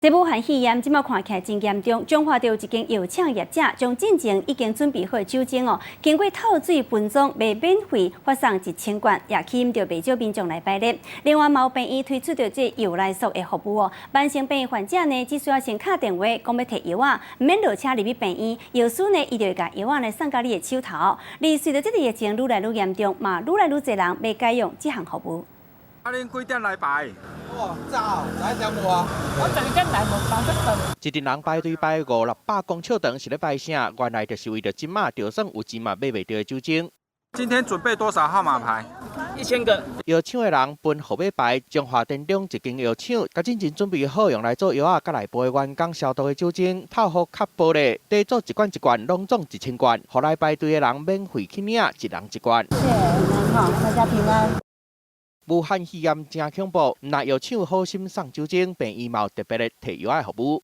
这武汉肺炎即马看起来真严重，彰化就有一间药厂业者将进前已经准备好的酒精经过透水分装，卖免费发送1000罐，也吸引到不少民众来摆列。另外，毛病院推出着这药来素的服务慢性病患者呢，只需要先打电话讲要摕药啊，唔免落车入去病院，药师呢伊就会甲药啊来送到你的手头。而随着这个疫情愈来愈严重，嘛愈来愈多人要改用这项服务。恁几点来排？哇，早，来点无啊？我10点来无30分。一群人排队排500-600公尺长，是咧排啥？原来就是为着即马就算有钱嘛买袂到的酒精。今天准备多少号码牌1000个。药厂的人分号码牌，彰化店中一间药厂，甲进前准备好用来做药啊，甲内部的员工消毒的酒精，套好卡玻璃，底做一罐，拢总1000罐，互来排队的人免费去领，一人一罐。谢谢你们好，大家平安。武汉肺炎真恐怖，那药厂好心送酒精，病院嘛有特别的提药的服务。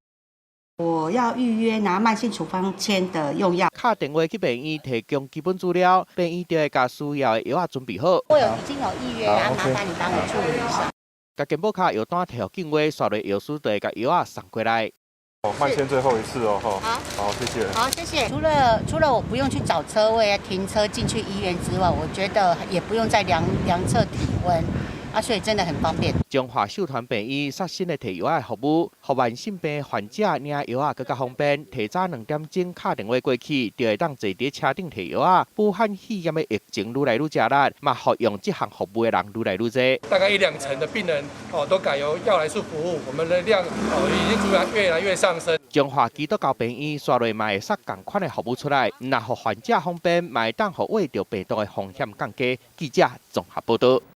我要预约拿慢性处方签的用药。打电话去病院提供基本资料，病院就会把需要的药啊准备好。我已经有预约啊，麻烦你帮我处理一下。甲健保卡药单摕互警卫，刷落药师就会甲药啊送过来。慢签最后一次哦，哈。好，谢谢。好，谢谢。除了我不用去找车位停车进去医院之外，我觉得也不用再量测体温。所以真的很方便。彰化秀团病院刷新的提药的服务，予慢性病患者领药啊更加方便。提早2点钟打电话过去，就会当坐伫车顶提药啊。武汉肺炎的疫情愈来愈热辣，嘛服用这项服务的人愈来愈多。大概1-2成的病人都改由药来素服务，我们的量已经越来越上升。彰化基督教病院刷落嘛会刷同款的服务出来，那互患者方便，嘛会当互胃着病毒的风险降低。记者综合报道。